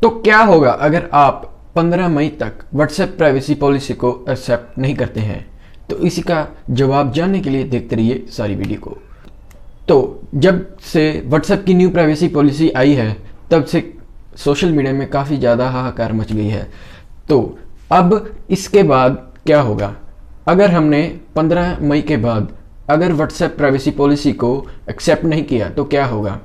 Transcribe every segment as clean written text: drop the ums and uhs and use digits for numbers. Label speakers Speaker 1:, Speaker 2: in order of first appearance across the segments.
Speaker 1: तो क्या होगा अगर आप 15 मई तक व्हाट्सएप प्राइवेसी पॉलिसी को एक्सेप्ट नहीं करते हैं? तो इसी का जवाब जानने के लिए देखते रहिए सारी वीडियो को। तो जब से व्हाट्सएप की न्यू प्राइवेसी पॉलिसी आई है तब से सोशल मीडिया में काफ़ी ज़्यादा हाहाकार मच गई है। तो अब इसके बाद क्या होगा? अगर हमने 15 मई के बाद अगर व्हाट्सएप प्राइवेसी पॉलिसी को एक्सेप्ट नहीं किया तो क्या होगा?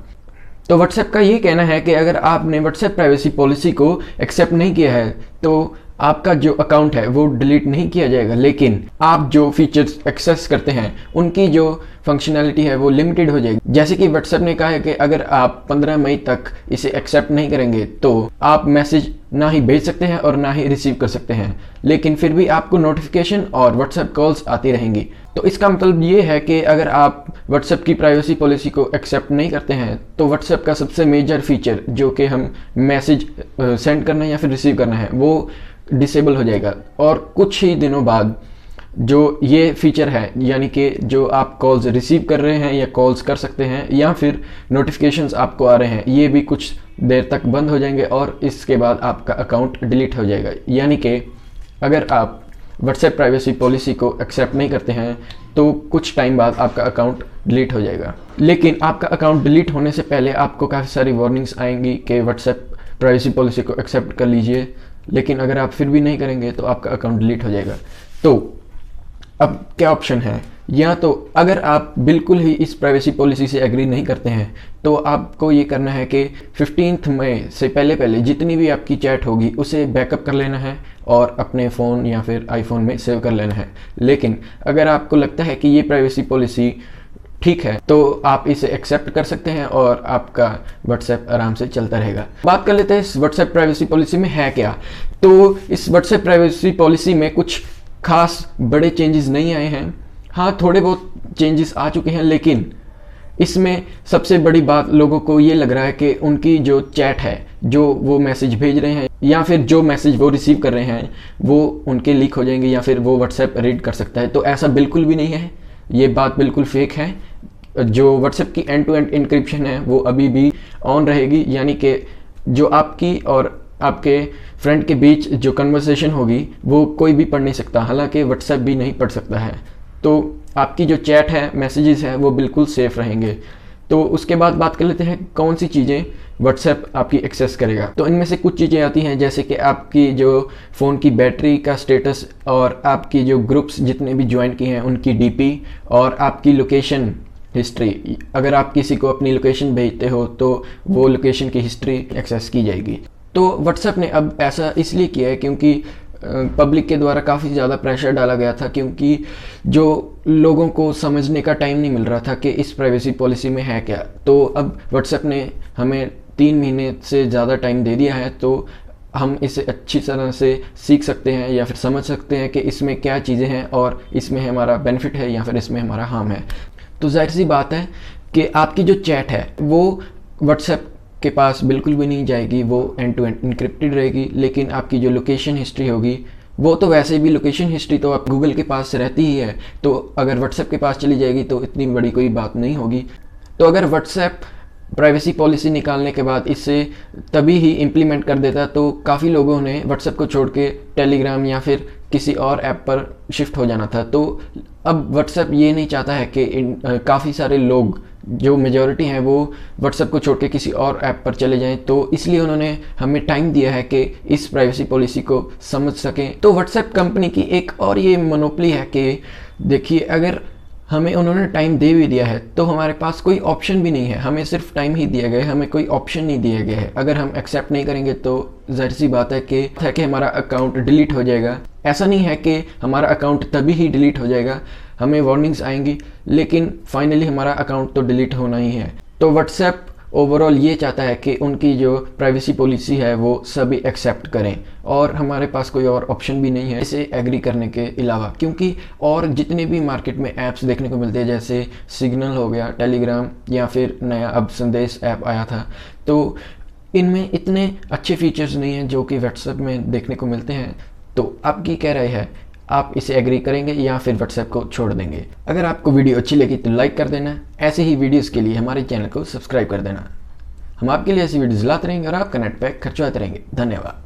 Speaker 1: तो व्हाट्सएप का ये कहना है कि अगर आपने व्हाट्सएप प्राइवेसी पॉलिसी को एक्सेप्ट नहीं किया है तो आपका जो अकाउंट है वो डिलीट नहीं किया जाएगा, लेकिन आप जो फीचर्स एक्सेस करते हैं उनकी जो फंक्शनैलिटी है वो लिमिटेड हो जाएगी। जैसे कि व्हाट्सएप ने कहा है कि अगर आप 15 मई तक इसे एक्सेप्ट नहीं करेंगे तो आप मैसेज ना ही भेज सकते हैं और ना ही रिसीव कर सकते हैं, लेकिन फिर भी आपको नोटिफिकेशन और व्हाट्सएप कॉल्स आती रहेंगी। तो इसका मतलब ये है कि अगर आप व्हाट्सएप की प्राइवेसी पॉलिसी को एक्सेप्ट नहीं करते हैं तो व्हाट्सएप का सबसे मेजर फीचर जो कि हम मैसेज सेंड करना है या फिर रिसीव करना है वो डिसेबल हो जाएगा। और कुछ ही दिनों बाद जो ये फीचर है, यानी कि जो आप कॉल्स रिसीव कर रहे हैं या कॉल्स कर सकते हैं या फिर नोटिफिकेशंस आपको आ रहे हैं, ये भी कुछ देर तक बंद हो जाएंगे और इसके बाद आपका अकाउंट डिलीट हो जाएगा। यानी कि अगर आप व्हाट्सएप प्राइवेसी पॉलिसी को एक्सेप्ट नहीं करते हैं तो कुछ टाइम बाद आपका अकाउंट डिलीट हो जाएगा। लेकिन आपका अकाउंट डिलीट होने से पहले आपको काफ़ी सारी वार्निंग्स आएंगी कि व्हाट्सएप प्राइवेसी पॉलिसी को एक्सेप्ट कर लीजिए, लेकिन अगर आप फिर भी नहीं करेंगे तो आपका अकाउंट डिलीट हो जाएगा। तो अब क्या ऑप्शन है? या तो अगर आप बिल्कुल ही इस प्राइवेसी पॉलिसी से एग्री नहीं करते हैं तो आपको ये करना है कि 15 मई से पहले पहले जितनी भी आपकी चैट होगी उसे बैकअप कर लेना है और अपने फ़ोन या फिर आईफोन में सेव कर लेना है। लेकिन अगर आपको लगता है कि ये प्राइवेसी पॉलिसी ठीक है तो आप इसे एक्सेप्ट कर सकते हैं और आपका व्हाट्सएप आराम से चलता रहेगा। बात कर लेते हैं इस व्हाट्सएप प्राइवेसी पॉलिसी में है क्या। तो इस व्हाट्सएप प्राइवेसी पॉलिसी में कुछ खास बड़े चेंजेस नहीं आए हैं। हाँ, थोड़े बहुत चेंजेस आ चुके हैं, लेकिन इसमें सबसे बड़ी बात लोगों को ये लग रहा है कि उनकी जो चैट है, जो वो मैसेज भेज रहे हैं या फिर जो मैसेज वो रिसीव कर रहे हैं वो उनके लीक हो जाएंगे या फिर वो व्हाट्सएप रीड कर सकता है। तो ऐसा बिल्कुल भी नहीं है, ये बात बिल्कुल फेक है। जो व्हाट्सएप की एंड टू एंड इंक्रिप्शन है वो अभी भी ऑन रहेगी, यानी कि जो आपकी और आपके फ्रेंड के बीच जो कन्वर्सेशन होगी वो कोई भी पढ़ नहीं सकता, हालांकि व्हाट्सएप भी नहीं पढ़ सकता है। तो आपकी जो चैट है, मैसेजेस है, वो बिल्कुल सेफ रहेंगे। तो उसके बाद बात कर लेते हैं कौन सी चीज़ें व्हाट्सएप आपकी एक्सेस करेगा। तो इनमें से कुछ चीज़ें आती हैं जैसे कि आपकी जो फ़ोन की बैटरी का स्टेटस और आपकी जो ग्रुप्स जितने भी ज्वाइन किए हैं उनकी डीपी और आपकी लोकेशन हिस्ट्री। अगर आप किसी को अपनी लोकेशन भेजते हो तो वो लोकेशन की हिस्ट्री एक्सेस की जाएगी। तो व्हाट्सएप ने अब ऐसा इसलिए किया है क्योंकि पब्लिक के द्वारा काफ़ी ज़्यादा प्रेशर डाला गया था, क्योंकि जो लोगों को समझने का टाइम नहीं मिल रहा था कि इस प्राइवेसी पॉलिसी में है क्या। तो अब व्हाट्सएप ने हमें 3 महीने से ज़्यादा टाइम दे दिया है, तो हम इसे अच्छी तरह से सीख सकते हैं या फिर समझ सकते हैं कि इसमें क्या चीज़ें हैं और इसमें हमारा बेनिफिट है या फिर इसमें हमारा हार्म है। तो जाहिर सी बात है कि आपकी जो चैट है वो व्हाट्सएप के पास बिल्कुल भी नहीं जाएगी, वो एंड टू एंड इनक्रिप्टेड रहेगी। लेकिन आपकी जो लोकेशन हिस्ट्री होगी वो तो वैसे भी लोकेशन हिस्ट्री तो आप गूगल के पास रहती ही है, तो अगर व्हाट्सएप के पास चली जाएगी तो इतनी बड़ी कोई बात नहीं होगी। तो अगर व्हाट्सएप प्राइवेसी पॉलिसी निकालने के बाद इसे तभी ही इम्प्लीमेंट कर देता तो काफ़ी लोगों ने व्हाट्सएप को छोड़ के टेलीग्राम या फिर किसी और ऐप पर शिफ्ट हो जाना था। तो अब व्हाट्सएप ये नहीं चाहता है कि काफ़ी सारे लोग जो मेजॉरिटी हैं वो व्हाट्सएप को छोड़ के किसी और ऐप पर चले जाएं, तो इसलिए उन्होंने हमें टाइम दिया है कि इस प्राइवेसी पॉलिसी को समझ सकें। तो व्हाट्सएप कंपनी की एक और ये मोनोपोली है कि देखिए, अगर हमें उन्होंने टाइम दे भी दिया है तो हमारे पास कोई ऑप्शन भी नहीं है, हमें सिर्फ टाइम ही दिया गया है, हमें कोई ऑप्शन नहीं दिया गया है। अगर हम एक्सेप्ट नहीं करेंगे तो जाहिर सी बात है कि हमारा अकाउंट डिलीट हो जाएगा। ऐसा नहीं है कि हमारा अकाउंट तभी ही डिलीट हो जाएगा, हमें वार्निंग्स आएंगी लेकिन फाइनली हमारा अकाउंट तो डिलीट होना ही है। तो व्हाट्सएप ओवरऑल ये चाहता है कि उनकी जो प्राइवेसी पॉलिसी है वो सभी एक्सेप्ट करें और हमारे पास कोई और ऑप्शन भी नहीं है इसे एग्री करने के अलावा, क्योंकि और जितने भी मार्केट में ऐप्स देखने को मिलते हैं जैसे सिग्नल हो गया, टेलीग्राम या फिर नया अब संदेश ऐप आया था, तो इनमें इतने अच्छे फीचर्स नहीं हैं जो कि व्हाट्सएप में देखने को मिलते हैं। तो आपकी क्या राय है, आप इसे एग्री करेंगे या फिर व्हाट्सएप को छोड़ देंगे? अगर आपको वीडियो अच्छी लगी तो लाइक कर देना, ऐसे ही वीडियोस के लिए हमारे चैनल को सब्सक्राइब कर देना। हम आपके लिए ऐसी वीडियोस लाते रहेंगे और आपका नेट पैक खर्चवाते रहेंगे। धन्यवाद।